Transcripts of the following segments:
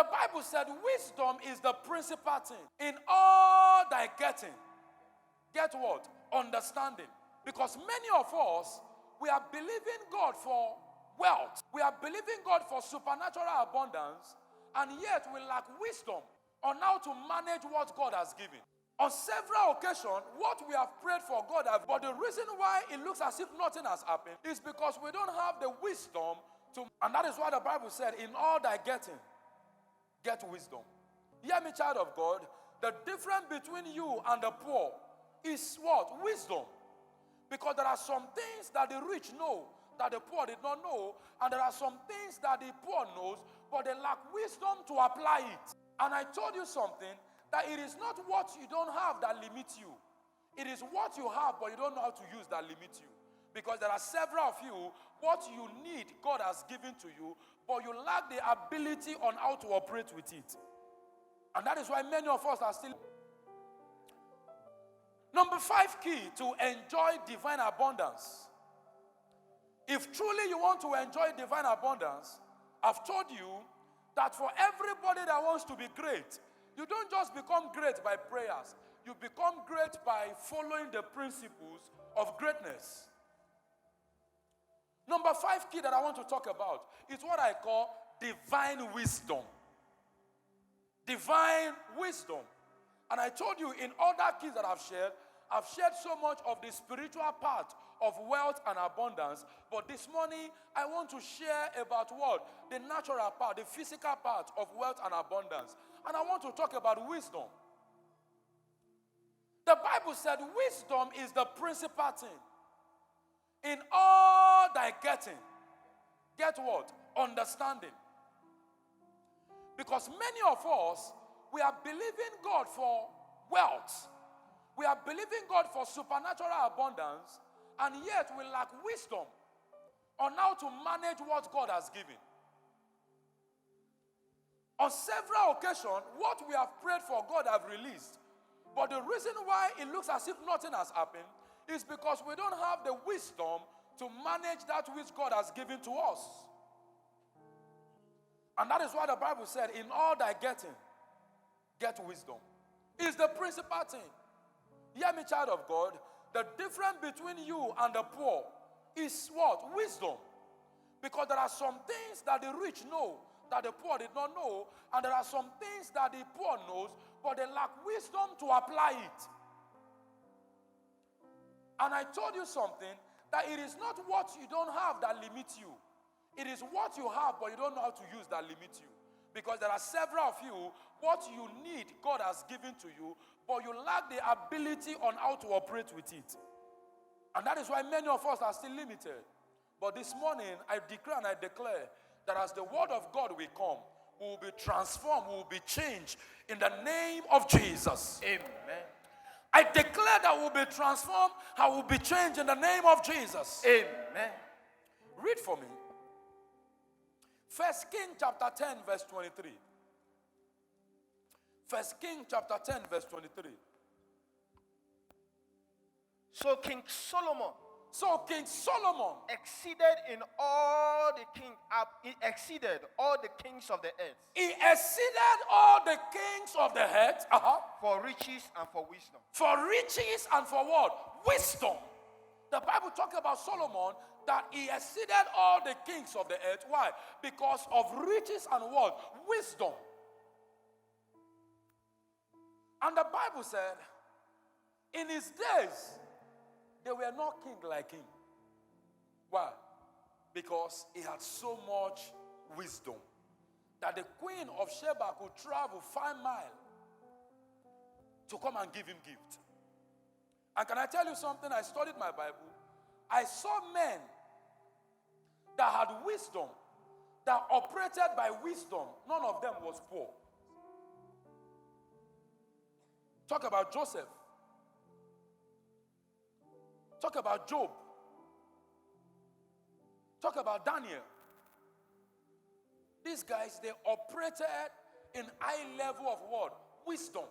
The Bible said wisdom is the principal thing. In all thy getting, get what? Understanding. Because many of us, we are believing God for wealth. We are believing God for supernatural abundance, and yet we lack wisdom on how to manage what God has given. On several occasions, what we have prayed for God has, but the reason why it looks as if nothing has happened is because we don't have the wisdom to, and that is why the Bible said, in all thy getting, get wisdom. Hear me, child of God. The difference between you and the poor is what? Wisdom. Because there are some things that the rich know that the poor did not know, and there are some things that the poor knows, but they lack wisdom to apply it. And I told you something, that it is not what you don't have that limits you. It is what you have, but you don't know how to use that limits you. Because there are several of you, what you need, God has given to you, but you lack the ability on how to operate with it. And that is why many of us are still. Number 5 key to enjoy divine abundance. If truly you want to enjoy divine abundance, I've told you that for everybody that wants to be great, you don't just become great by prayers. You become great by following the principles of greatness. Number 5 key that I want to talk about is what I call divine wisdom. Divine wisdom. And I told you in other keys that I've shared so much of the spiritual part of wealth and abundance. But this morning, I want to share about what? The natural part, the physical part of wealth and abundance. And I want to talk about wisdom. The Bible said wisdom is the principal thing. In all thy getting, get what? Understanding. Because many of us, we are believing God for wealth. We are believing God for supernatural abundance, and yet we lack wisdom on how to manage what God has given. On several occasions, what we have prayed for, God have released. But the reason why it looks as if nothing has happened is because we don't have the wisdom to manage that which God has given to us. And that is why the Bible said, in all thy getting, get wisdom. It's the principal thing. Hear me, child of God. The difference between you and the poor is what? Wisdom. Because there are some things that the rich know that the poor did not know, and there are some things that the poor knows, but they lack wisdom to apply it. And I told you something, that it is not what you don't have that limits you. It is what you have, but you don't know how to use that limits you. Because there are several of you, what you need, God has given to you, but you lack the ability on how to operate with it. And that is why many of us are still limited. But this morning, I declare and I declare that as the word of God will come, we will be transformed, we will be changed in the name of Jesus. Amen. I declare that we will be transformed and we will be changed in the name of Jesus. Amen. Read for me. 1 Kings chapter 10 verse 23. 1 Kings chapter 10 verse 23. So King Solomon exceeded in all the king. He exceeded all the kings of the earth. He exceeded all the kings of the earth. For riches and for wisdom. For riches and for what? Wisdom. The Bible talks about Solomon that he exceeded all the kings of the earth. Why? Because of riches and what? Wisdom. And the Bible said, in his days, there were no king like him. Why? Because he had so much wisdom that the queen of Sheba could travel 5 miles to come and give him gift. And can I tell you something? I studied my Bible. I saw men that had wisdom, that operated by wisdom. None of them was poor. Talk about Joseph. Talk about Job. Talk about Daniel. These guys, they operated in high level of what? Wisdom.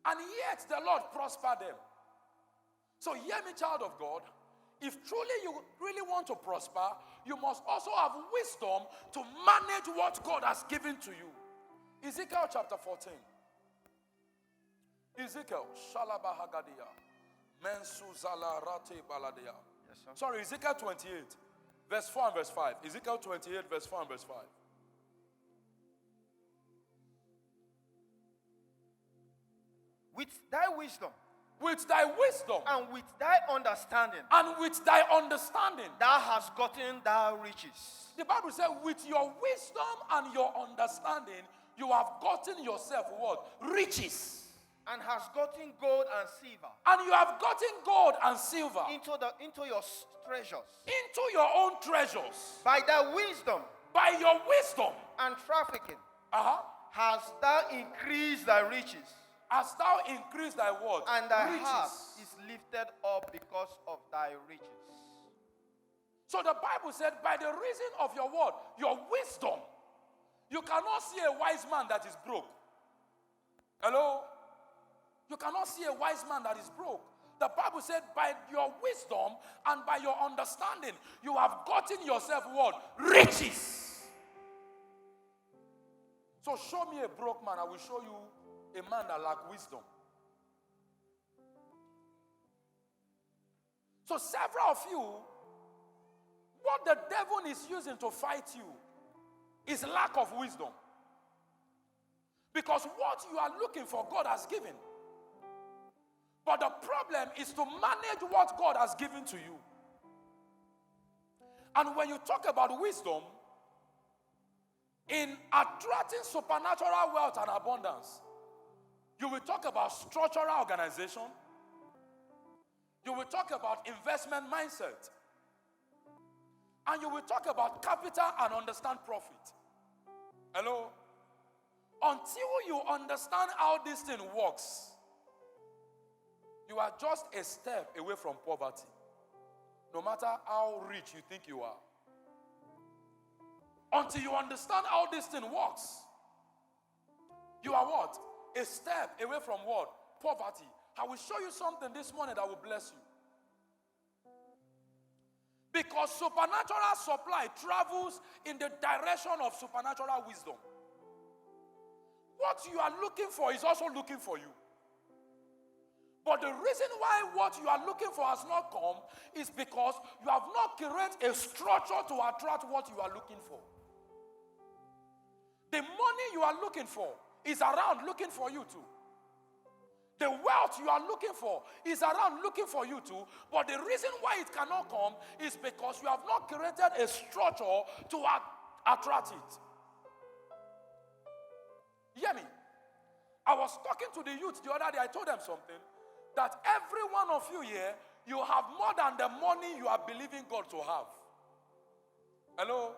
And yet the Lord prospered them. So hear me, child of God. if truly you really want to prosper, you must also have wisdom to manage what God has given to you. Ezekiel chapter 14. Ezekiel, Shalabahagadia, Mensuzala Rate Baladia. Yes, sir. Sorry, Ezekiel 28, verse 4 and verse 5. Ezekiel 28, verse 4 and verse 5. With thy wisdom With thy wisdom and with thy understanding, and with thy understanding, thou hast gotten thy riches. the Bible says, with your wisdom and your understanding, you have gotten yourself what? Riches. And hast gotten gold and silver And you have gotten gold and silver into your treasures. into your own treasures. By thy wisdom By your wisdom, and trafficking hast hast thou increased thy riches, thou increased thy word. and thy Riches. heart is lifted up because of thy riches. So the Bible said, by the reason of your word, your wisdom, you cannot see a wise man that is broke. Hello? You cannot see a wise man that is broke. The Bible said, by your wisdom and by your understanding, you have gotten yourself what? Riches. So show me a broke man, I will show you a man that lacks wisdom. So several of you, what the devil is using to fight you is lack of wisdom. Because what you are looking for, God has given. But the problem is to manage what God has given to you. And when you talk about wisdom, in attracting supernatural wealth and abundance, you will talk about structural organization. You will talk about investment mindset. And you will talk about capital and understand profit. Hello? Until you understand how this thing works, you are just a step away from poverty. No matter how rich you think you are. Until you understand how this thing works, you are what? A step away from what? Poverty. I will show you something this morning that will bless you. Because supernatural supply travels in the direction of supernatural wisdom. What you are looking for is also looking for you. But the reason why what you are looking for has not come is because you have not created a structure to attract what you are looking for. The money you are looking for is around looking for you too. The wealth you are looking for is around looking for you too. But the reason why it cannot come is because you have not created a structure to attract it. Hear me? I was talking to the youth the other day. I told them something. That every one of you here, you have more than the money you are believing God to have. Hello?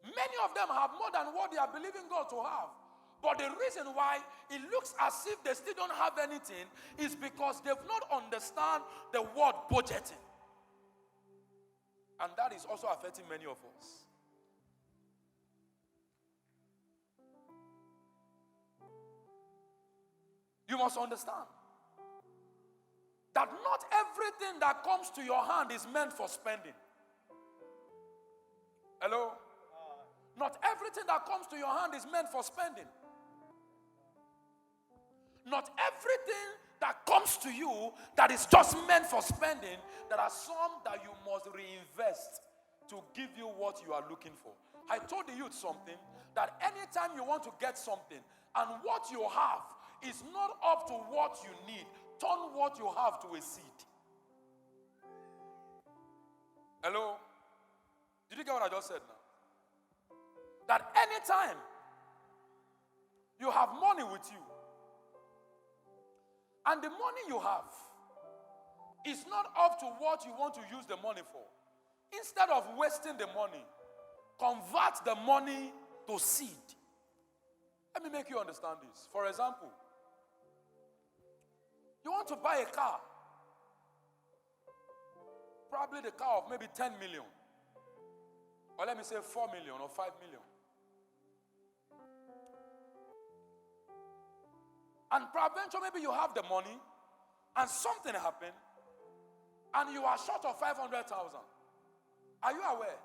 Many of them have more than what they are believing God to have. But the reason why it looks as if they still don't have anything is because they've not understand the word budgeting. And that is also affecting many of us. You must understand that not everything that comes to your hand is meant for spending. Hello? Not everything that comes to your hand is meant for spending. Not everything that comes to you that is just meant for spending. There are some that you must reinvest to give you what you are looking for. I told the youth something, that anytime you want to get something and what you have is not up to what you need, turn what you have to a seed. Hello? Did you get what I just said now? That anytime you have money with you, and the money you have is not up to what you want to use the money for, instead of wasting the money, convert the money to seed. Let me make you understand this. For example, you want to buy a car, probably the car of maybe 10 million, or let me say 4 million or 5 million. And peradventure, maybe you have the money and something happened and you are short of 500,000, are you aware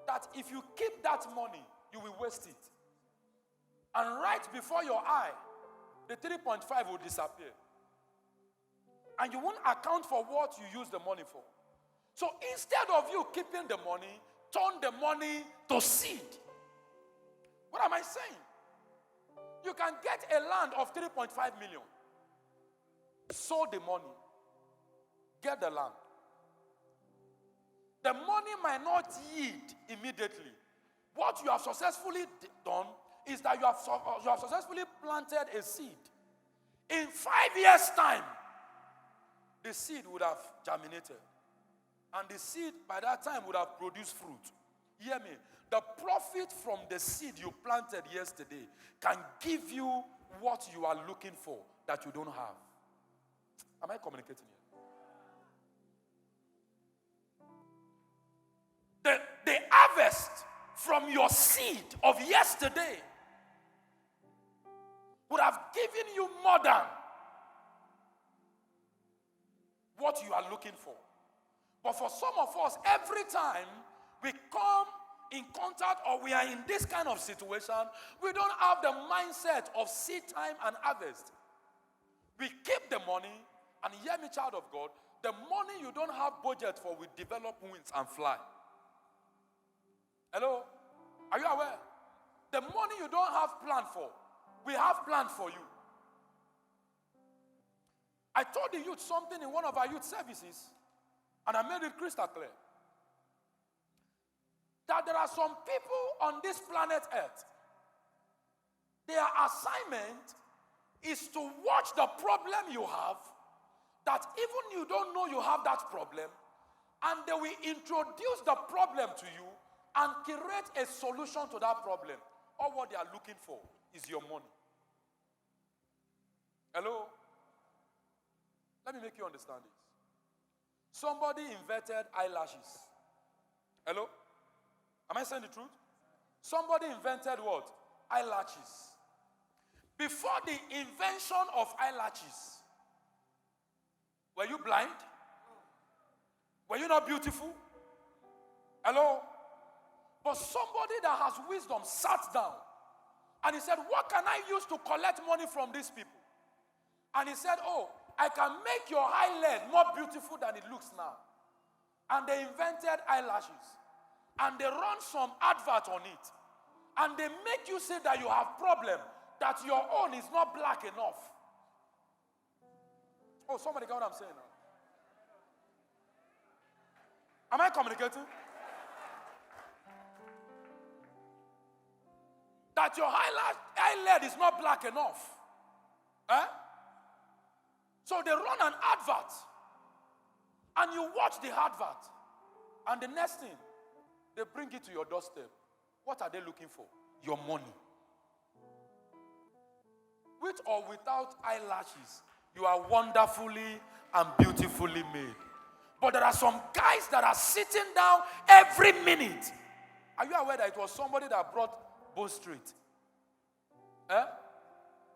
that if you keep that money, you will waste it? And right before your eye, the 3.5 will disappear. And you won't account for what you use the money for. So instead of you keeping the money, turn the money to seed. What am I saying? You can get a land of 3.5 million. Sow the money. Get the land. The money might not yield immediately. What you have successfully done is that you have successfully planted a seed. In 5 years' time, the seed would have germinated. And the seed by that time would have produced fruit. Hear me. The profit from the seed you planted yesterday can give you what you are looking for that you don't have. Am I communicating here? The harvest from your seed of yesterday would have given you more than what you are looking for. But for some of us, every time we come in contact or we are in this kind of situation, we don't have the mindset of seed time and harvest. We keep the money, and hear me, child of God, the money you don't have budget for will develop wings and fly. Hello? Are you aware? The money you don't have planned for, we have planned for you. I told the youth something in one of our youth services, and I made it crystal clear. That there are some people on this planet Earth, their assignment is to watch the problem you have, that even you don't know you have that problem, and they will introduce the problem to you and create a solution to that problem. All what they are looking for is your money. Hello? Let me make you understand this. Somebody invented eyelashes. Hello? Am I saying the truth? Somebody invented what? Eyelashes. Before the invention of eyelashes, were you blind? Were you not beautiful? Hello? But somebody that has wisdom sat down and he said, what can I use to collect money from these people? And he said, oh, I can make your eyelid more beautiful than it looks now. And they invented eyelashes. And they run some advert on it. And they make you say that you have problem, that your own is not black enough. Oh, somebody got what I'm saying now? Am I communicating? That your eyelid is not black enough. Eh? So they run an advert. And you watch the advert. And the next thing, they bring it to your doorstep. What are they looking for? Your money. With or without eyelashes, you are wonderfully and beautifully made. But there are some guys that are sitting down every minute. Are you aware that it was somebody that brought Bone Street? Eh?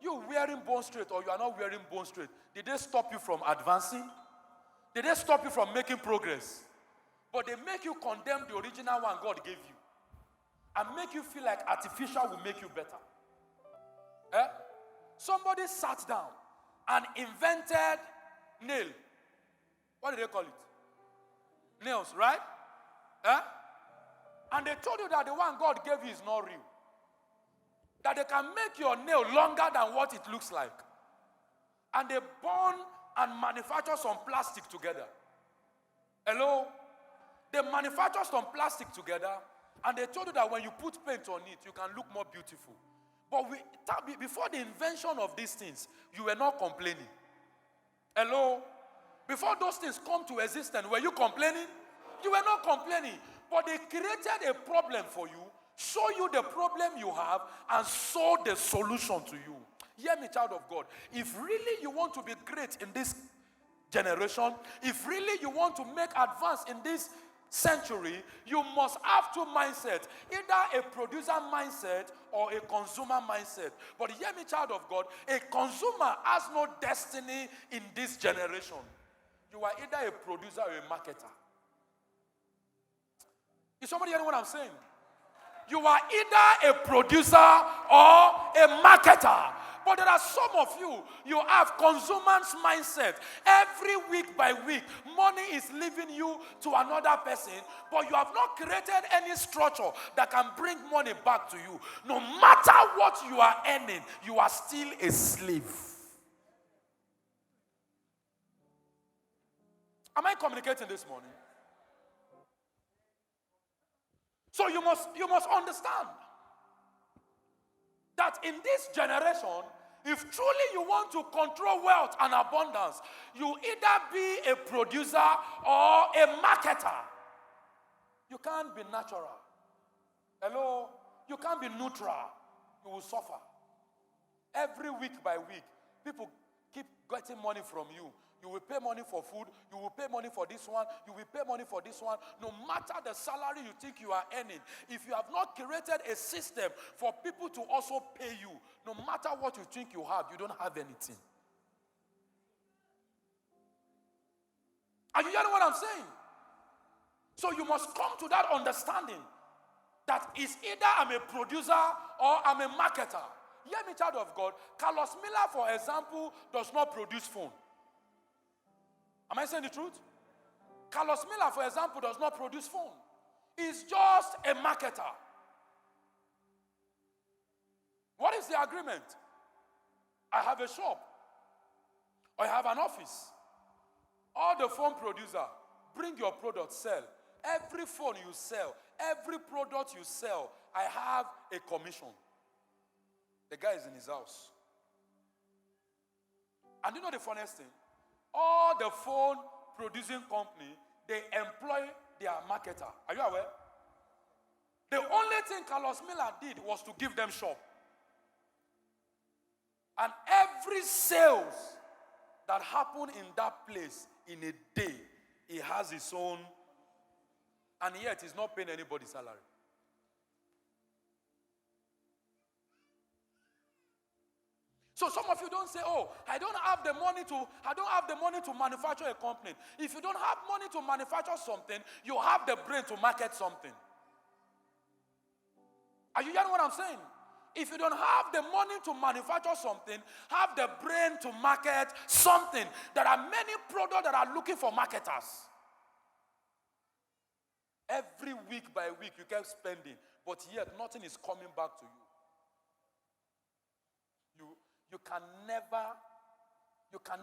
You wearing Bone Street or you are not wearing Bone Street, did they stop you from advancing? Did they stop you from making progress? But they make you condemn the original one God gave you. And make you feel like artificial will make you better. Eh? Somebody sat down and invented nail. What did they call it? Nails, right? Eh? And they told you that the one God gave you is not real. That they can make your nail longer than what it looks like. And they burn and manufacture some plastic together. Hello? They manufacture some plastic together, and they told you that when you put paint on it, you can look more beautiful. But before the invention of these things, you were not complaining. Hello? Before those things come to existence, were you complaining? You were not complaining. But they created a problem for you, show you the problem you have, and show the solution to you. Hear me, child of God. If really you want to be great in this generation, if really you want to make advance in this century, you must have two mindsets. Either a producer mindset or a consumer mindset. But hear me, child of God, a consumer has no destiny in this generation. You are either a producer or a marketer. Is somebody hearing what I'm saying? You are either a producer or a marketer. But there are some of you, you have consumer's mindset. Every week by week, money is leaving you to another person, but you have not created any structure that can bring money back to you. No matter what you are earning, you are still a slave. Am I communicating this morning? So you must understand that in this generation, if truly you want to control wealth and abundance, you either be a producer or a marketer. You can't be natural. Hello? You can't be neutral. You will suffer. Every week by week, people keep getting money from you. You will pay money for food. You will pay money for this one. You will pay money for this one. No matter the salary you think you are earning, if you have not created a system for people to also pay you, no matter what you think you have, you don't have anything. Are you hearing what I'm saying? So you must come to that understanding that it's either I'm a producer or I'm a marketer. Hear me, child of God. Carlos Miller, for example, does not produce phone. Am I saying the truth? Carlos Miller, for example, does not produce phone. He's just a marketer. What is the agreement? I have a shop, or I have an office. All the phone producer, bring your product, sell. Every phone you sell, every product you sell, I have a commission. The guy is in his house. And you know the funniest thing? All the phone producing company, they employ their marketer. Are you aware? The only thing Carlos Miller did was to give them shop. And every sales that happened in that place in a day, he has his own, and yet he's not paying anybody salary. So some of you don't say, oh, I don't have the money to manufacture a company. If you don't have money to manufacture something, you have the brain to market something. Are you hearing what I'm saying? If you don't have the money to manufacture something, have the brain to market something. There are many products that are looking for marketers. Every week by week you keep spending, but yet nothing is coming back to you. You can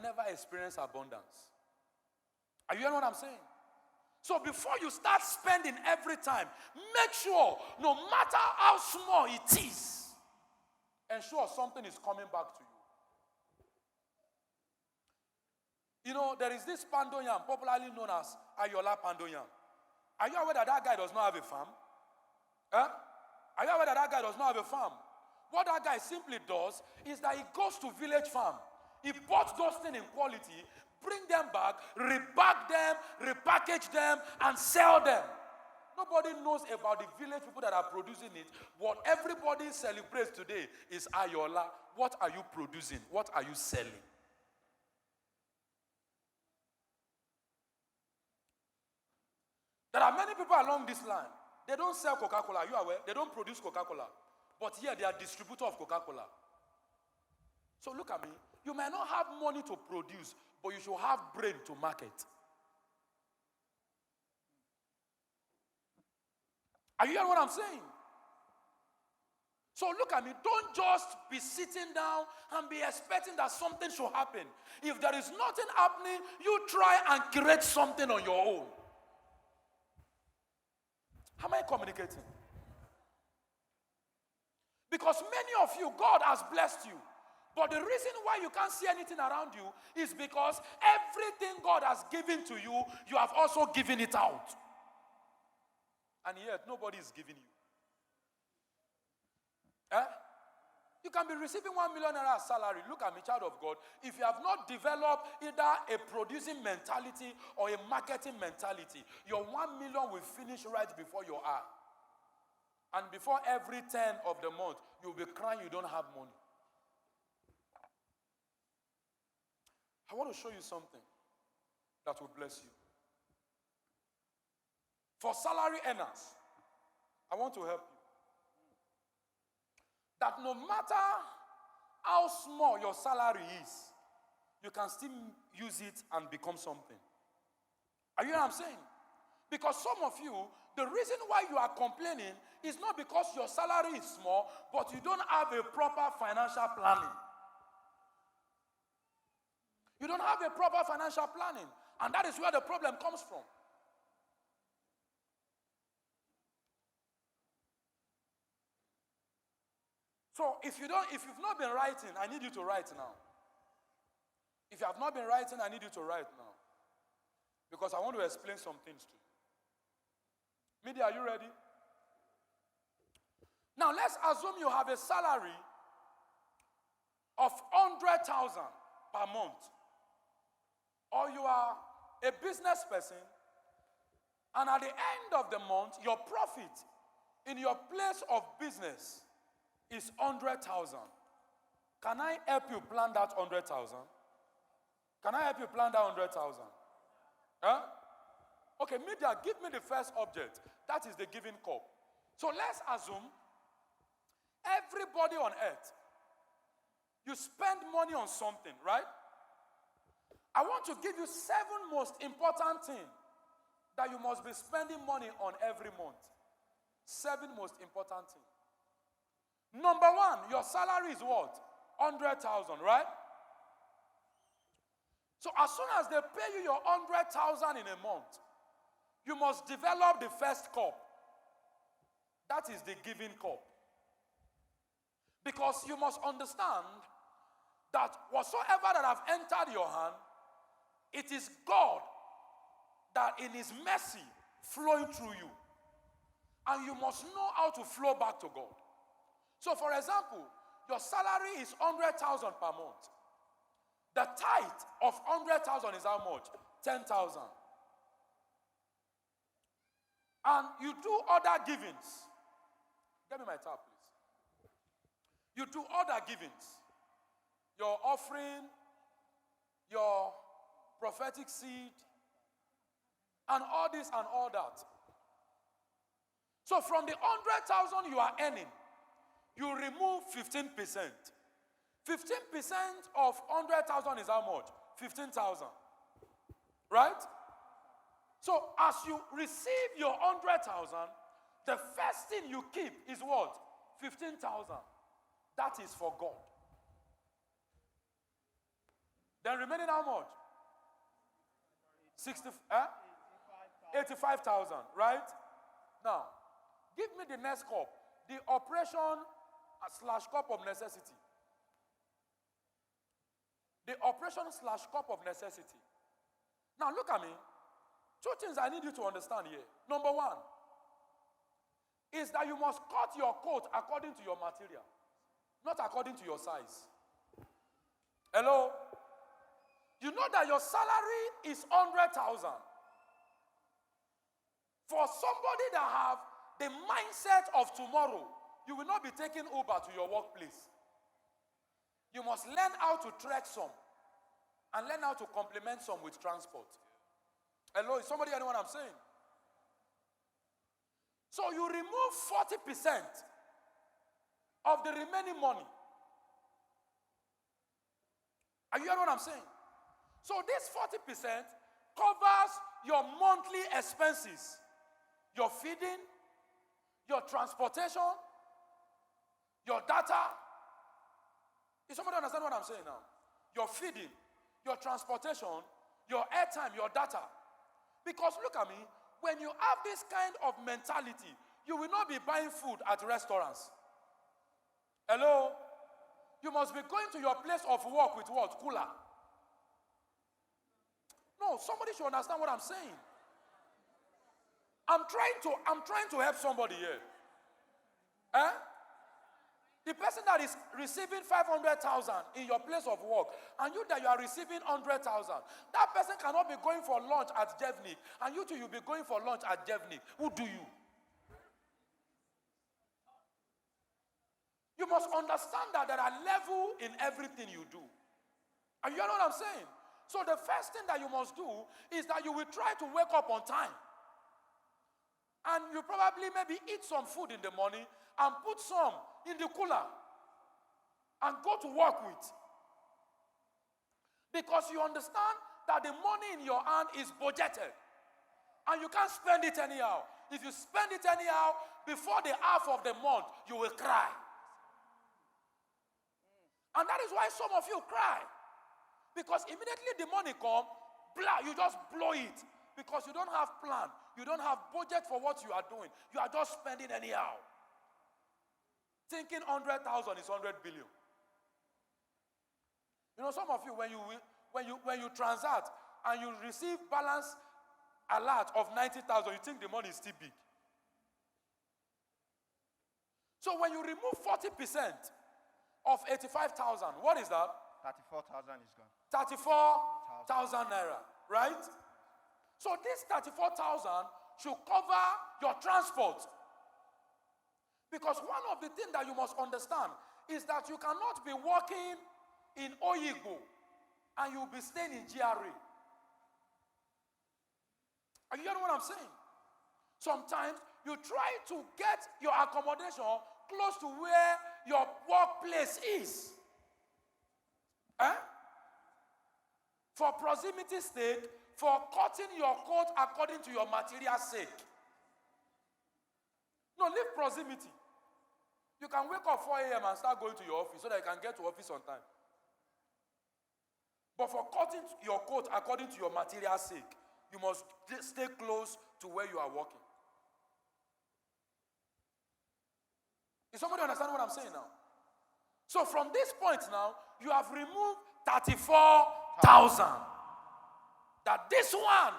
never experience abundance. Are you hearing what I'm saying? So before you start spending every time, make sure, no matter how small it is, ensure something is coming back to you. You know, there is this pandoyam, popularly known as Ayola pandoyam. Are you aware that guy does not have a farm? Huh? Are you aware that guy does not have a farm? What that guy simply does is that he goes to village farm. He bought those things in quality, bring them back, rebag them, repackage them, and sell them. Nobody knows about the village people that are producing it. What everybody celebrates today is Ayola. What are you producing? What are you selling? There are many people along this line. They don't sell Coca-Cola. Are you aware? They don't produce Coca-Cola. But here they are distributor of Coca-Cola. So look at me. You may not have money to produce, but you should have brain to market. Are you hearing what I'm saying? So look at me. Don't just be sitting down and be expecting that something should happen. If there is nothing happening, you try and create something on your own. Am I communicating? Because many of you, God has blessed you. But the reason why you can't see anything around you is because everything God has given to you, you have also given it out. And yet, nobody is giving you. You can be receiving 1 million naira salary. Look at me, child of God. If you have not developed either a producing mentality or a marketing mentality, your 1 million will finish right before your eye. And before every 10 of the month, you'll be crying you don't have money. I want to show you something. that will bless you. For salary earners, I want to help you. That no matter how small your salary is, you can still use it and become something. Are you know what I'm saying? Because some of you, the reason why you are complaining is not because your salary is small, but you don't have a proper financial planning. You don't have a proper financial planning. And that is where the problem comes from. So if you've not been writing, I need you to write now. If you have not been writing, I need you to write now. Because I want to explain some things to you. Media, are you ready? Now let's assume you have a salary of 100,000 per month. Or you are a business person, and at the end of the month, your profit in your place of business is 100,000. Can I help you plan that 100,000? Can I help you plan that 100,000? Huh? Okay, media, give me the first object. That is the giving cup. So let's assume everybody on earth, you spend money on something, right? I want to give you 7 most important things that you must be spending money on every month. 7 most important things. Number 1, your salary is what? 100,000, right? So as soon as they pay you your 100,000 in a month, you must develop the first cup. That is the giving cup. Because you must understand that whatsoever that have entered your hand, it is God that in his mercy flowing through you. And you must know how to flow back to God. So for example, your salary is 100,000 per month. The tithe of 100,000 is how much? 10,000. And you do other givings. Get me my tab, please. You do other givings. Your offering, your prophetic seed, and all this and all that. So from the 100,000 you are earning, you remove 15%. 15% of 100,000 is how much? 15,000. Right? So as you receive your 100,000, the first thing you keep is what? 15,000. That is for God. Then remaining how much? 85,000, right? Now, give me the next cup. The operation / cup of necessity. The operation / cup of necessity. Now look at me. 2 things I need you to understand here. Number 1 is that you must cut your coat according to your material, not according to your size. Hello? You know that your salary is 100,000. For somebody that have the mindset of tomorrow, you will not be taking Uber to your workplace. You must learn how to trek some and learn how to complement some with transport. Hello, is somebody hearing what I'm saying? So you remove 40% of the remaining money. Are you hearing what I'm saying? So this 40% covers your monthly expenses, your feeding, your transportation, your data. Is somebody understand what I'm saying now? Your feeding, your transportation, your airtime, your data. Because look at me, when you have this kind of mentality, you will not be buying food at restaurants. Hello? You must be going to your place of work with what? Cooler. No, somebody should understand what I'm saying. I'm trying to help somebody here. Eh? The person that is receiving 500,000 in your place of work, and you that you are receiving 100,000, that person cannot be going for lunch at 𝗏𝗏𝗧, and you too, you'll be going for lunch at 𝗏𝗏𝗧. Who do you? You must understand that there are levels in everything you do. And you know what I'm saying? So the first thing that you must do is that you will try to wake up on time. And you probably maybe eat some food in the morning and put some in the cooler and go to work with. Because you understand that the money in your hand is budgeted. And you can't spend it anyhow. If you spend it anyhow, before the half of the month, you will cry. And that is why some of you cry. Because immediately the money comes, blah, you just blow it. Because you don't have plan. You don't have budget for what you are doing. You are just spending anyhow. Thinking 100,000 is 100 billion. You know, some of you, when you transact and you receive balance alert of 90,000, you think the money is still big. So when you remove 40% of 85,000, what is that? 34,000 is gone. 34,000 naira, right? So this 34,000 should cover your transport. Because one of the things that you must understand is that you cannot be working in Oyigbo and you'll be staying in GRA. Are you hearing what I'm saying? Sometimes you try to get your accommodation close to where your workplace is. For proximity's sake, for cutting your coat according to your material sake. No, leave proximity. You can wake up 4 a.m. and start going to your office so that you can get to office on time. But for cutting your coat according to your material sake, you must stay close to where you are working. Is somebody understand what I'm saying now? So from this point now, you have removed 34,000. That this one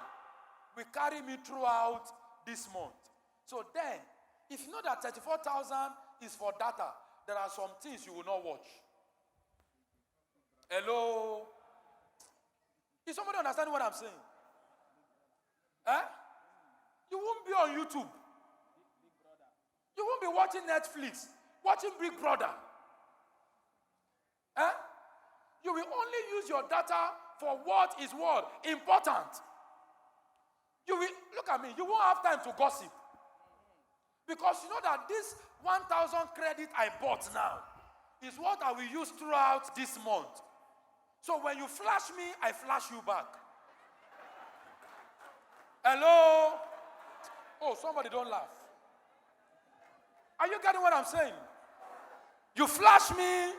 will carry me throughout this month. So then, if you know that 34,000 is for data, there are some things you will not watch. Hello? Is somebody understand what I'm saying? You won't be on YouTube. You won't be watching Netflix, watching Big Brother. You will only use your data for what is what? Important. You will, look at me, you won't have time to gossip. Because you know that this 1,000 credit I bought now is what I will use throughout this month. So when you flash me, I flash you back. Hello? Oh, somebody don't laugh. Are you getting what I'm saying? You flash me.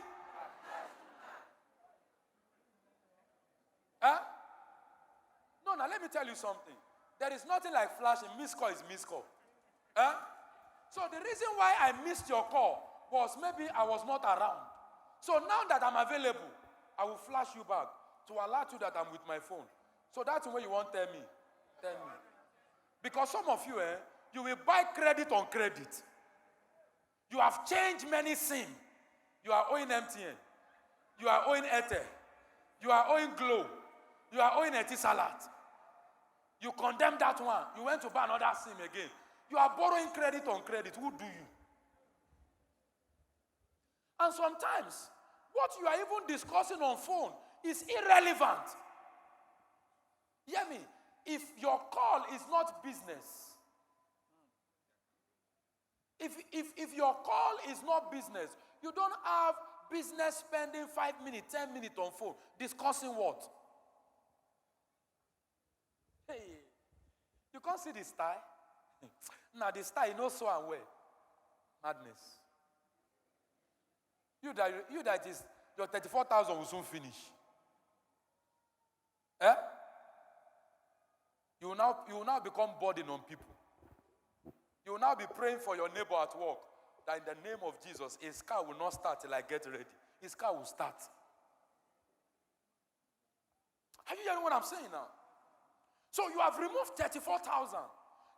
No, now let me tell you something. There is nothing like flashing. Missed call is missed call. So the reason why I missed your call was maybe I was not around. So now that I'm available, I will flash you back to alert you that I'm with my phone. So that's when you won't tell me. Tell me. Because some of you, you will buy credit on credit. You have changed many SIM. You are owing MTN. You are owing Airtel. You are owing Glow. You are owing 𝗦𝗏𝗱𝗶. You condemn that one. You went to buy another SIM again. You are borrowing credit on credit. Who do you? And sometimes, what you are even discussing on phone is irrelevant. Hear me? If your call is not business, if your call is not business, you don't have business spending 5 minutes, 10 minutes on phone discussing what? Hey, you can't see the style? Now the style, you know so and well. Madness. You that is, your 34,000 will soon finish. You will now become burden on people. You will now be praying for your neighbor at work that in the name of Jesus, his car will not start till I get ready. His car will start. Are you hearing what I'm saying now? So you have removed 34,000.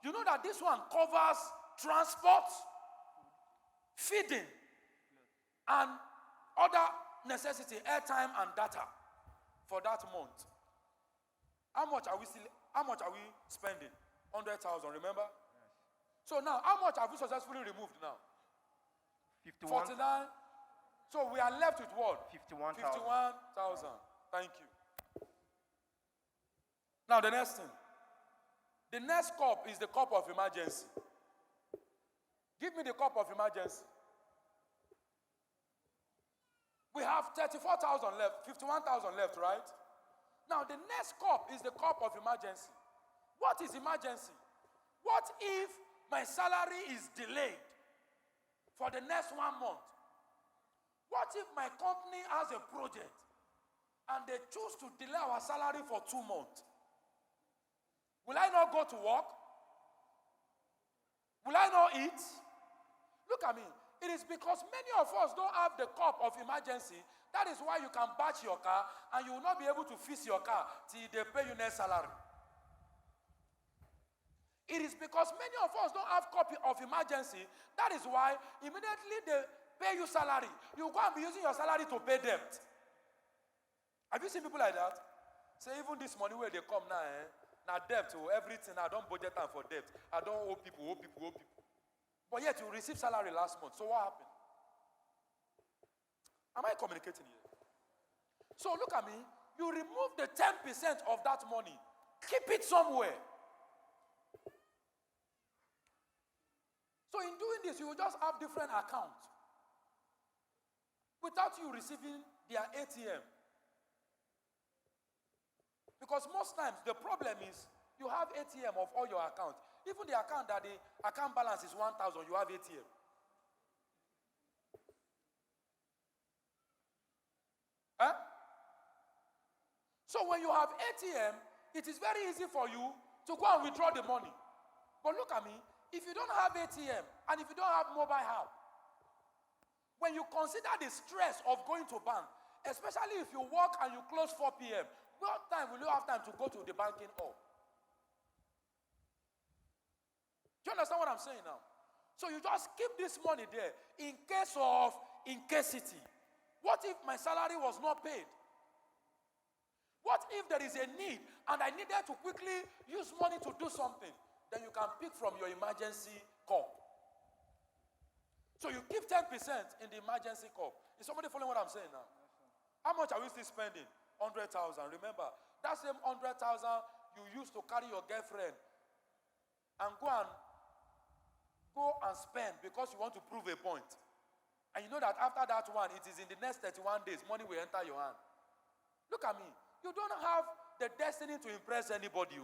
You know that this one covers transport, feeding, and other necessity, airtime and data for that month. How much are we spending? 100,000, remember? Yes. So now, how much have we successfully removed now? 51. 49. So we are left with what? 51,000. 51,000. Thank you. Now the next thing. The next cup is the cup of emergency. Give me the cup of emergency. We have 34,000 left, 51,000 left, right? Now the next cup is the cup of emergency. What is emergency? What if my salary is delayed for the next 1 month? What if my company has a project and they choose to delay our salary for 2 months? Will I not go to work? Will I not eat? Look at me. It is because many of us don't have the cup of emergency. That is why you can batch your car and you will not be able to fix your car till they pay you next salary. It is because many of us don't have copy of emergency. That is why immediately they pay you salary, you go and be using your salary to pay debt. Have you seen people like that? Say even this money where they come now, now debt or everything, I don't budget time for debt. I don't owe people. But yet you receive salary last month. So what happened? Am I communicating here? So look at me. You remove the 10% of that money. Keep it somewhere. So in doing this, you will just have different accounts without you receiving their ATM. Because most times the problem is you have ATM of all your accounts. Even the account that the account balance is 1,000, you have ATM. Huh? So when you have ATM, it is very easy for you to go and withdraw the money. But look at me, if you don't have ATM and if you don't have mobile app, when you consider the stress of going to bank, especially if you work and you close 4 p.m., what time will you have time to go to the banking hall? Do you understand what I'm saying now? So you just keep this money there in case of incasity. What if my salary was not paid? What if there is a need and I needed to quickly use money to do something? Then you can pick from your emergency cup. So you keep 10% in the emergency cup. Is somebody following what I'm saying now? How much are we still spending? 100,000. Remember, that same 100,000 you used to carry your girlfriend and go and spend because you want to prove a point. And you know that after that one, it is in the next 31 days, money will enter your hand. Look at me. You don't have the destiny to impress anybody.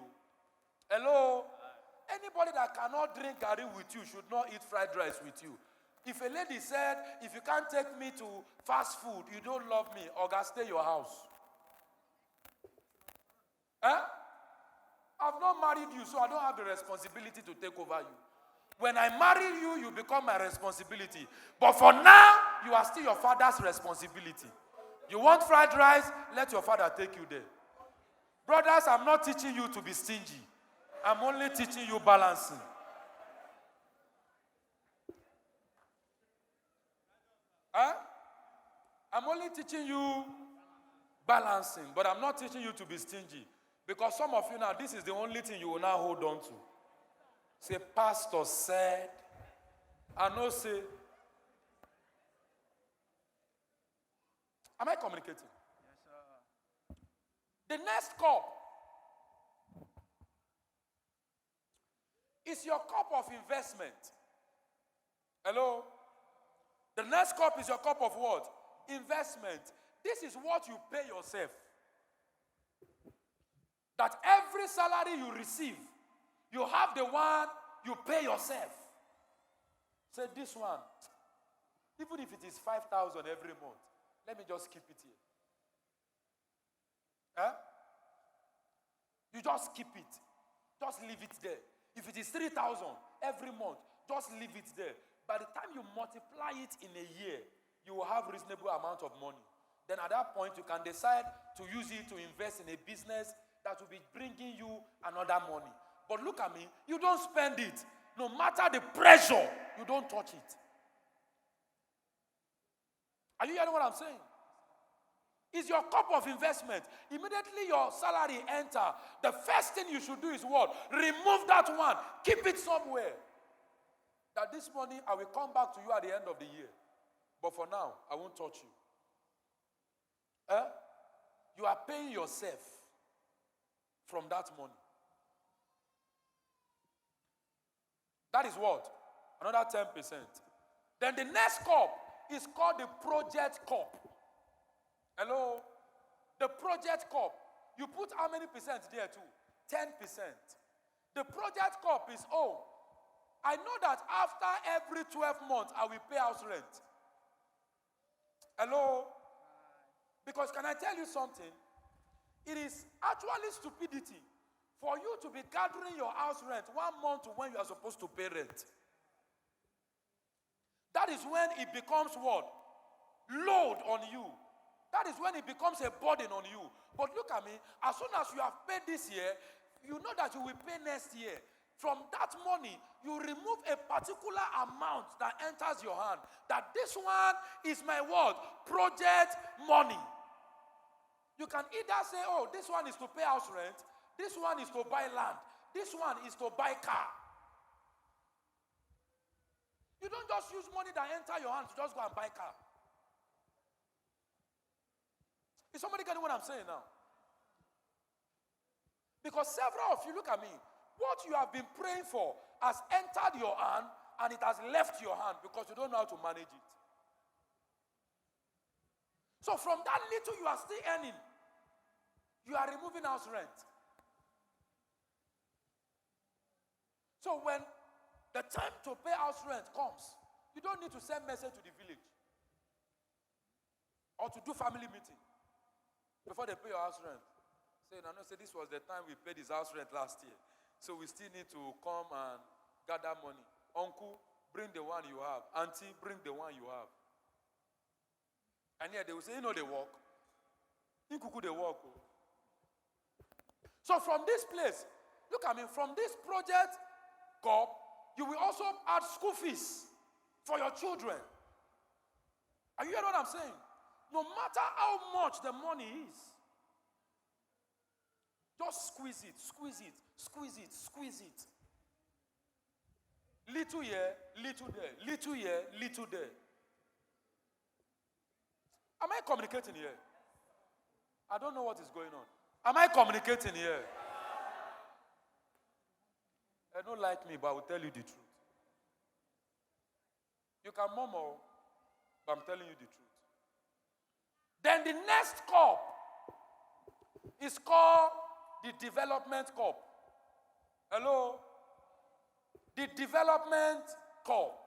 Hello? Anybody that cannot drink garri with you should not eat fried rice with you. If a lady said, if you can't take me to fast food, you don't love me, Oga, stay your house. I've not married you, so I don't have the responsibility to take over you. When I marry you, you become my responsibility. But for now, you are still your father's responsibility. You want fried rice? Let your father take you there. Brothers, I'm not teaching you to be stingy. I'm only teaching you balancing. I'm only teaching you balancing, but I'm not teaching you to be stingy. Because some of you now, this is the only thing you will now hold on to. Say, pastor said, I know say. Am I communicating? Yes, sir. The next cup is your cup of investment. Hello? The next cup is your cup of what? Investment. This is what you pay yourself. That every salary you receive, you have the one you pay yourself. Say this one, even if it is 5,000 every month, let me just keep it here. You just keep it. Just leave it there. If it is 3,000 every month, just leave it there. By the time you multiply it in a year, you will have reasonable amount of money. Then at that point, you can decide to use it to invest in a business that will be bringing you another money. But look at me, you don't spend it. No matter the pressure, you don't touch it. Are you hearing what I'm saying? It's your cup of investment. Immediately your salary enter. The first thing you should do is what? Remove that one. Keep it somewhere. That this money, I will come back to you at the end of the year. But for now, I won't touch you. You are paying yourself. from that money. That is what? Another 10%. Then the next cup is called the project cup. Hello? The project cup. You put how many percent there too? 10%. The project cup is, I know that after every 12 months, I will pay house rent. Hello? Because can I tell you something? It is actually stupidity for you to be gathering your house rent 1 month to when you are supposed to pay rent. That is when it becomes what? Load on you. That is when it becomes a burden on you. But look at me, as soon as you have paid this year, you know that you will pay next year. From that money, you remove a particular amount that enters your hand. That this one is my what? Project money. You can either say, this one is to pay house rent, this one is to buy land, this one is to buy car. You don't just use money that enter your hand to just go and buy car. Is somebody getting what I'm saying now? Because several of you, look at me, what you have been praying for has entered your hand and it has left your hand because you don't know how to manage it. So from that little you are still earning, you are removing house rent. So when the time to pay house rent comes, you don't need to send message to the village or to do family meeting before they pay your house rent. Say, say this was the time we paid his house rent last year. So we still need to come and gather money. Uncle, bring the one you have. Auntie, bring the one you have. And yet they will say, they work. In Kuku, they work. So from this place, look at me, from this project cup, you will also add school fees for your children. Are you hearing what I'm saying? No matter how much the money is, just squeeze it, squeeze it, squeeze it, squeeze it. Little here, little there, little here, little there. Am I communicating here? I don't know what is going on. Am I communicating here? I don't like me, but I will tell you the truth. You can murmur, but I'm telling you the truth. Then the next cup is called the development cup. Hello? The development cup.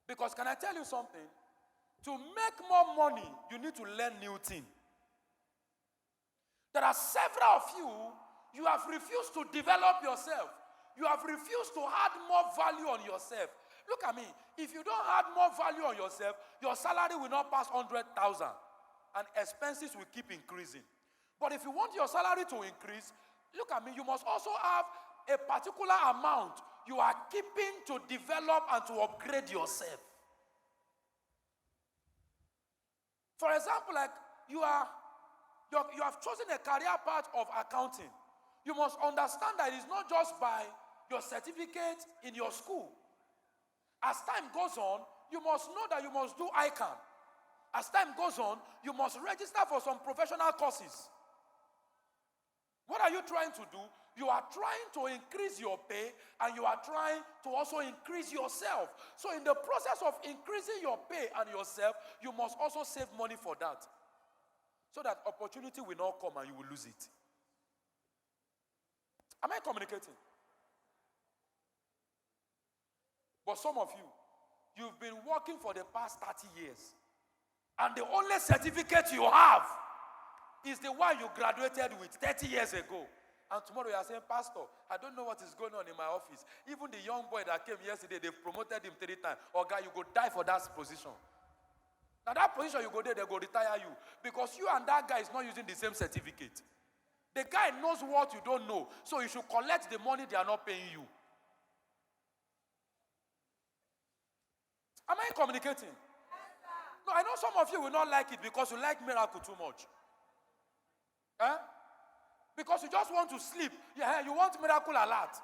Because can I tell you something? To make more money, you need to learn new things. There are several of you, you have refused to develop yourself. You have refused to add more value on yourself. Look at me. If you don't add more value on yourself, your salary will not pass 100,000 and expenses will keep increasing. But if you want your salary to increase, look at me, you must also have a particular amount you are keeping to develop and to upgrade yourself. For example, like you have chosen a career path of accounting. You must understand that it is not just by your certificate in your school. As time goes on, you must know that you must do ICANN. As time goes on, you must register for some professional courses. What are you trying to do? You are trying to increase your pay and you are trying to also increase yourself. So in the process of increasing your pay and yourself, you must also save money for that. So that opportunity will not come and you will lose it. Am I communicating? But some of you, you've been working for the past 30 years. And the only certificate you have is the one you graduated with 30 years ago. And tomorrow you are saying, Pastor, I don't know what is going on in my office. Even the young boy that came yesterday, they've promoted him 3 times. Oh, God, you go die for that position. Now that position you go there, they go retire you. Because you and that guy is not using the same certificate. The guy knows what you don't know. So you should collect the money they are not paying you. Am I communicating? No, I know some of you will not like it because you like miracle too much. Eh? Because you just want to sleep. Yeah, you want miracle a lot.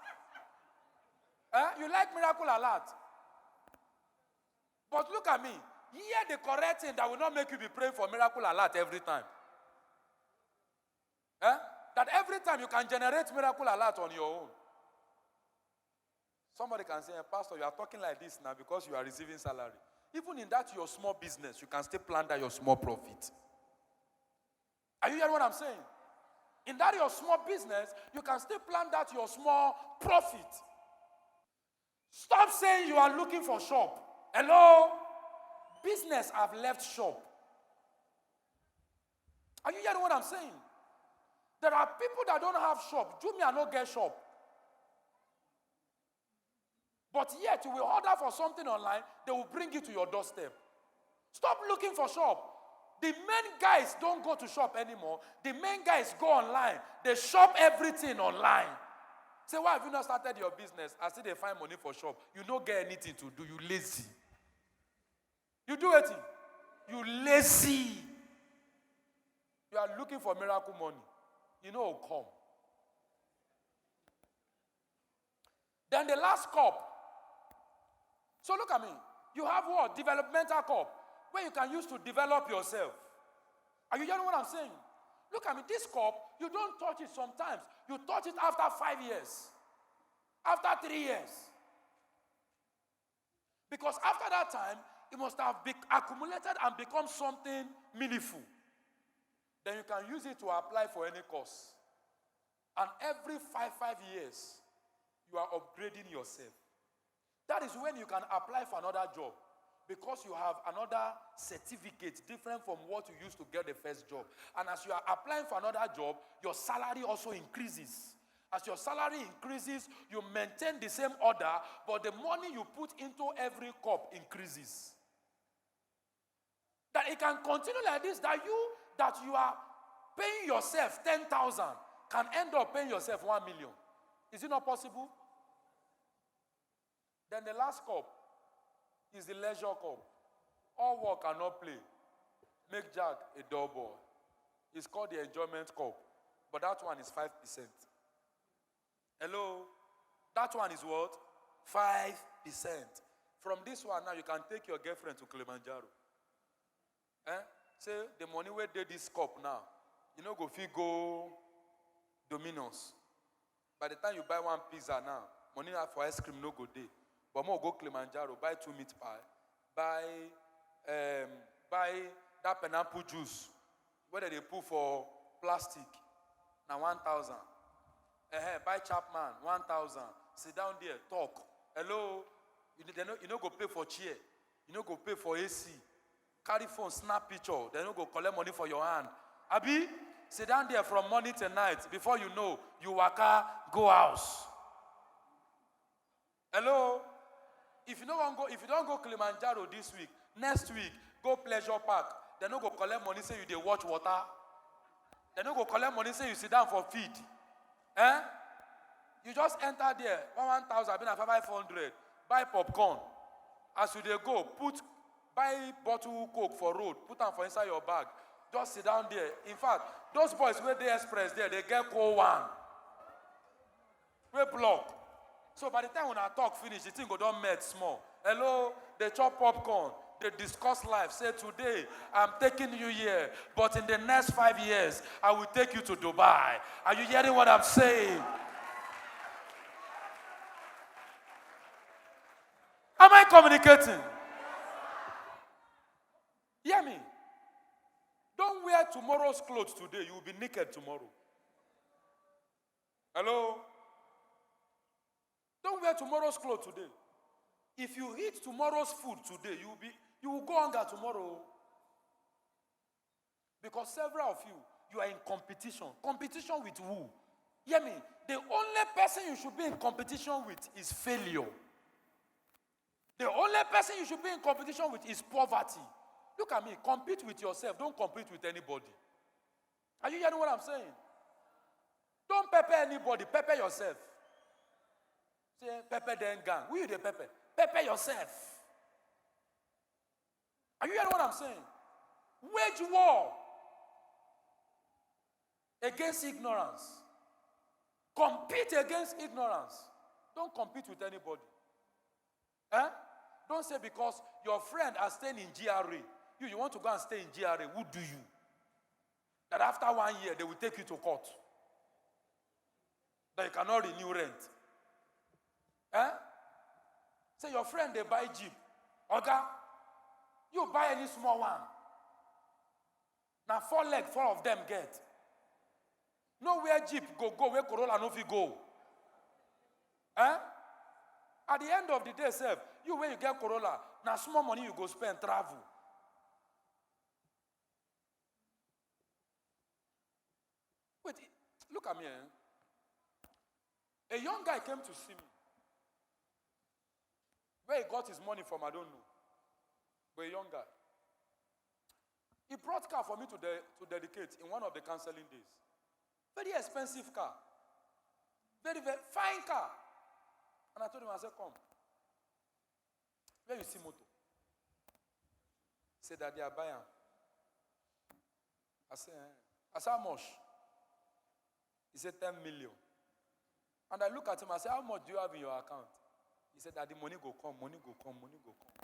Eh? You like miracle a lot. But look at me. Hear the correct thing that will not make you be praying for miracle a lot every time. Eh? That every time you can generate miracle alert on your own. Somebody can say, Pastor, you are talking like this now because you are receiving salary. Even in that your small business, you can still plan that your small profit. Are you hearing what I'm saying? In that your small business, you can still plan that your small profit. Stop saying you are looking for shop. Hello? Business have left shop. Are you hearing what I'm saying? There are people that don't have shop. Jumia no get shop. But yet, you will order for something online, they will bring it to your doorstep. Stop looking for shop. The main guys don't go to shop anymore. The main guys go online. They shop everything online. Say, why have you not started your business? I say they find money for shop. You don't get anything to do. You lazy. You do it. You lazy. You are looking for miracle money. You know it will come. Then the last cup. So look at me. You have what? Developmental cup. Where you can use to develop yourself. Are you hearing what I'm saying? Look at me. This cup, you don't touch it sometimes. You touch it after 5 years. After 3 years. Because after that time, it must have accumulated and become something meaningful. Then you can use it to apply for any course. And every 5 years, you are upgrading yourself. That is when you can apply for another job. Because you have another certificate different from what you used to get the first job. And as you are applying for another job, your salary also increases. As your salary increases, you maintain the same order, but the money you put into every cup increases. That it can continue like this, that you are paying yourself 10,000 can end up paying yourself 1 million. Is it not possible? Then the last cup is the leisure cup. All work and not play. Make Jack a dull boy. It's called the enjoyment cup. But that one is 5%. Hello? That one is what? 5%. From this one now, you can take your girlfriend to Kilimanjaro. Say, the money where they this cup now, you know, go go Domino's. By the time you buy one pizza now, money for ice cream no go day. But more go Kilimanjaro, buy 2 meat pie, buy that pineapple juice, whether they put for plastic, now 1,000. Buy Chapman, 1,000. Sit down there, talk. Hello, you know go pay for chair, you know go pay for AC. Carry phone, snap picture, then you go collect money for your hand. Abi, sit down there from morning to night. Before you know, you waka, go house. Hello? If you don't go Kilimanjaro this week, next week, go pleasure park. Then you go collect money, say you dey watch water. Then you go collect money, say you sit down for feed. You just enter there, 1,000, 500, buy popcorn. As you dey go, buy bottle Coke for road, put them for inside your bag. Just sit down there. In fact, those boys where they express there, they get cold one. We block. So by the time when I talk finish, the thing go don't melt small. Hello, they chop popcorn. They discuss life. Say, today, I'm taking you here. But in the next 5 years, I will take you to Dubai. Are you hearing what I'm saying? Am I communicating? Hear me. Don't wear tomorrow's clothes today. You will be naked tomorrow. Hello? Don't wear tomorrow's clothes today. If you eat tomorrow's food today, you will go hunger tomorrow. Because several of you are in competition. Competition with who? Hear me. The only person you should be in competition with is failure. The only person you should be in competition with is poverty. Look at me. Compete with yourself. Don't compete with anybody. Are you hearing what I'm saying? Don't pepper anybody. Pepper yourself. Say, pepper then gang. Who you the pepper? Pepper yourself. Are you hearing what I'm saying? Wage war against ignorance. Compete against ignorance. Don't compete with anybody. Don't say because your friend are staying in GRA. You want to go and stay in GRA. Who do you? That after 1 year, they will take you to court. that you cannot renew rent. Eh? Say your friend, they buy Jeep. Oga, you buy any small one. Now 4 leg, 4 of them get. Nowhere Jeep go, where Corolla no fi go. Eh? At the end of the day, sir, you when you get Corolla, now small money you go spend travel. Wait, look at me. A young guy came to see me. Where he got his money from, I don't know. But a young guy. He brought car for me to dedicate in one of the counseling days. Very expensive car. Very, very fine car. And I told him, I said, come. Where you see motor? He said that they are buying. I said, how much? He said 10 million. And I look at him, I said, how much do you have in your account? He said that the money go come, money go come, money go come.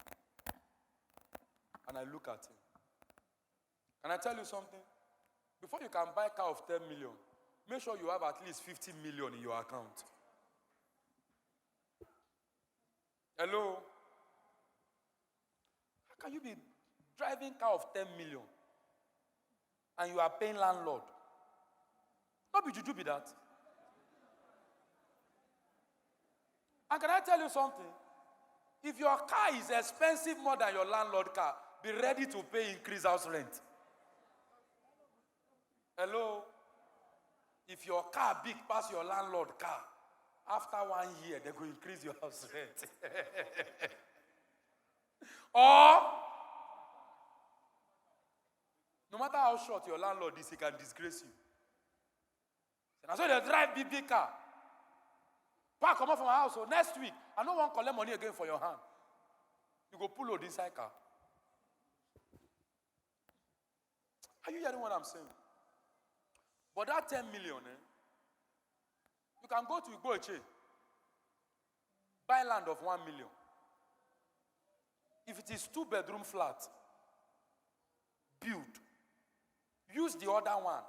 And I look at him. Can I tell you something? Before you can buy a car of 10 million, make sure you have at least 50 million in your account. Hello? How can you be driving a car of 10 million and you are paying landlord? Not be juju be that. And can I tell you something? If your car is expensive more than your landlord car, be ready to pay increased house rent. Hello? If your car big past your landlord car, after 1 year, they will increase your house rent. Or, no matter how short your landlord is, he can disgrace you. And so they drive big car. Park come up from my house. So next week, I don't want to collect money again for your hand. You go pull out inside car. Are you hearing what I'm saying? But that 10 million, you can go to 𝗦cie, buy land of 1 million. If it is 2-bedroom flat, build. Use the other one.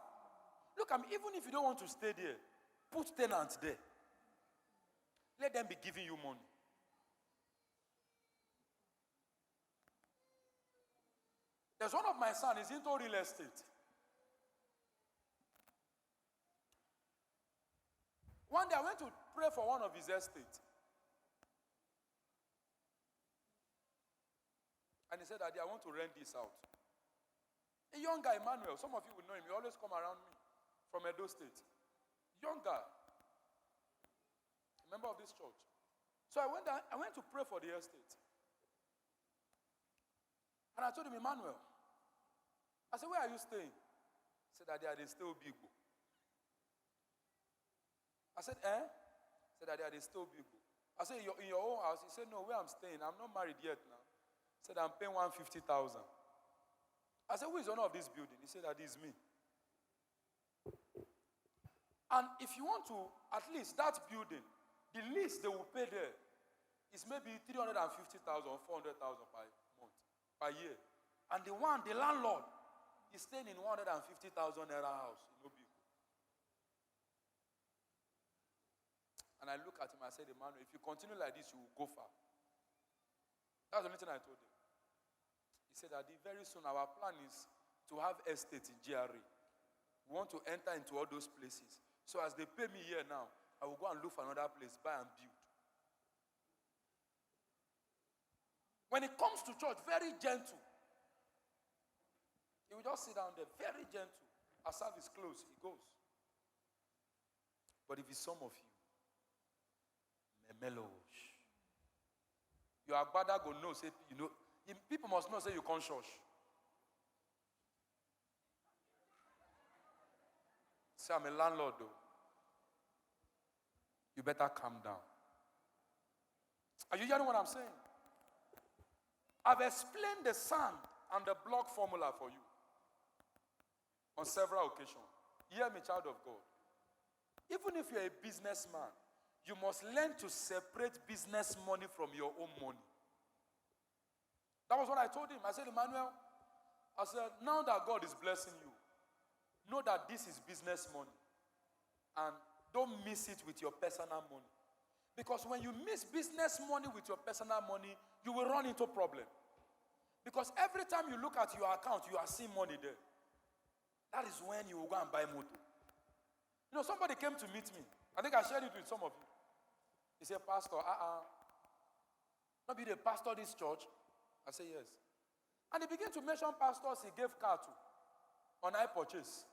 Look, even if you don't want to stay there, put tenants there. Let them be giving you money. There's one of my sons, he's into real estate. One day I went to pray for one of his estates. And he said, Daddy, I want to rent this out. A young guy, Emmanuel, some of you will know him. He always come around me from Edo State. Young guy. A member of this church. So I went to pray for the estate. And I told him, Emmanuel, I said, where are you staying? He said, Daddy, they stay Obigbo. I said, eh? He said, Daddy, they stay Obigbo. I said, in your own house? He said, no, where I'm staying, I'm not married yet now. He said, I'm paying 150,000. I said, who is owner of this building? He said, that is me. And if you want to, at least that building, the least they will pay there is maybe 350,000 or 400,000 per month, per year. And the landlord, is staying in 150,000 naira house in Obigbo. And I look at him, I said, Emmanuel, if you continue like this, you will go far. That's the only thing I told him. He said that very soon our plan is to have estate in GRA. We want to enter into all those places. So as they pay me here now, I will go and look for another place, buy and build. When it comes to church, very gentle. He will just sit down there, very gentle. As service closed, he goes. But if it's some of you, memelos, your agbada go know, say, you know, people must know, say you come church. Say, I'm a landlord, though. You better calm down. Are you hearing what I'm saying? I've explained the sand and the block formula for you on several occasions. Hear me, child of God. Even if you're a businessman, you must learn to separate business money from your own money. That was what I told him. I said, Emmanuel, I said, now that God is blessing you, know that this is business money. And don't miss it with your personal money. Because when you miss business money with your personal money, you will run into problem. Because every time you look at your account, you are seeing money there. That is when you will go and buy motor. You know, somebody came to meet me. I think I shared it with some of you. He said, Pastor, not be the pastor of this church? I said, yes. And he began to mention pastors he gave car to on high purchase.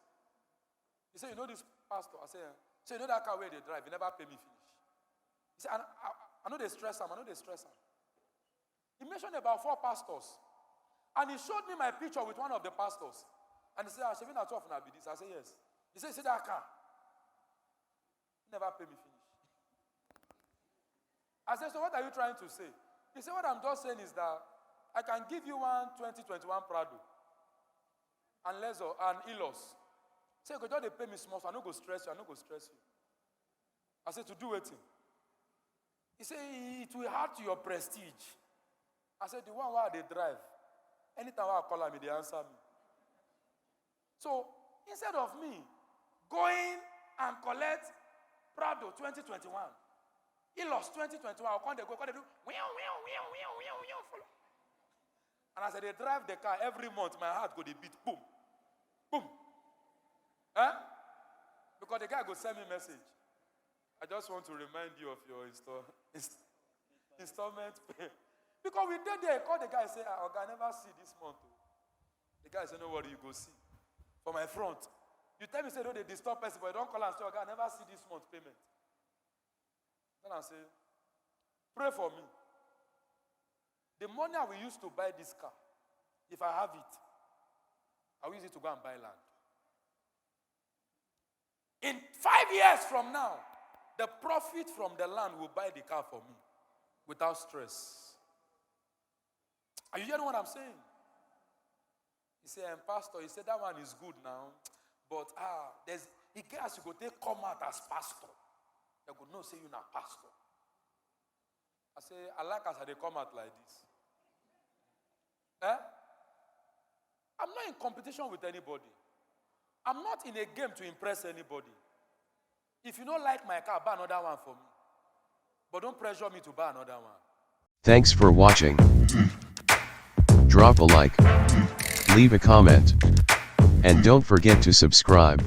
He said, you know this pastor? I said, so you know that car where they drive, he never pay me finish. He said, I know they stress him, He mentioned about 4 pastors. And he showed me my picture with one of the pastors. And he said, I should be not off now be this. I said, yes. He said, see that car? He never pay me finish. I said, so what are you trying to say? He said, what I'm just saying is that I can give you one 2021 Prado and Lezo and Ilos. Say, go just pay me small, so I don't go stress you, I said, to do it. He said, it will add to your prestige. I said, the one where they drive, anytime I call them, they answer me. So, instead of me going and collect Prado 2021, Ilos 2021, I'll come, they do, and I said, they drive the car every month, my heart go the beat, boom, boom. Because the guy go send me a message. I just want to remind you of your installment pay. Because we did there, call the guy and say, I never see this month. The guy said, no worry, you go see. For my front. You tell me, say, no, they disturb person, but you don't call and say, I never see this month payment. Then I say, pray for me. The money I will use to buy this car, if I have it, I will use it to go and buy land. In 5 years from now, the profit from the land will buy the car for me without stress. Are you hearing what I'm saying? He said, Pastor, he said that one is good now, but he gets you go take come out as pastor. They could not say you're not pastor. I say, I like as they come out like this. I'm not in competition with anybody. I'm not in a game to impress anybody. If you don't like my car, buy another one for me. But don't pressure me to buy another one. Thanks for watching. Drop a like, leave a comment, and don't forget to subscribe.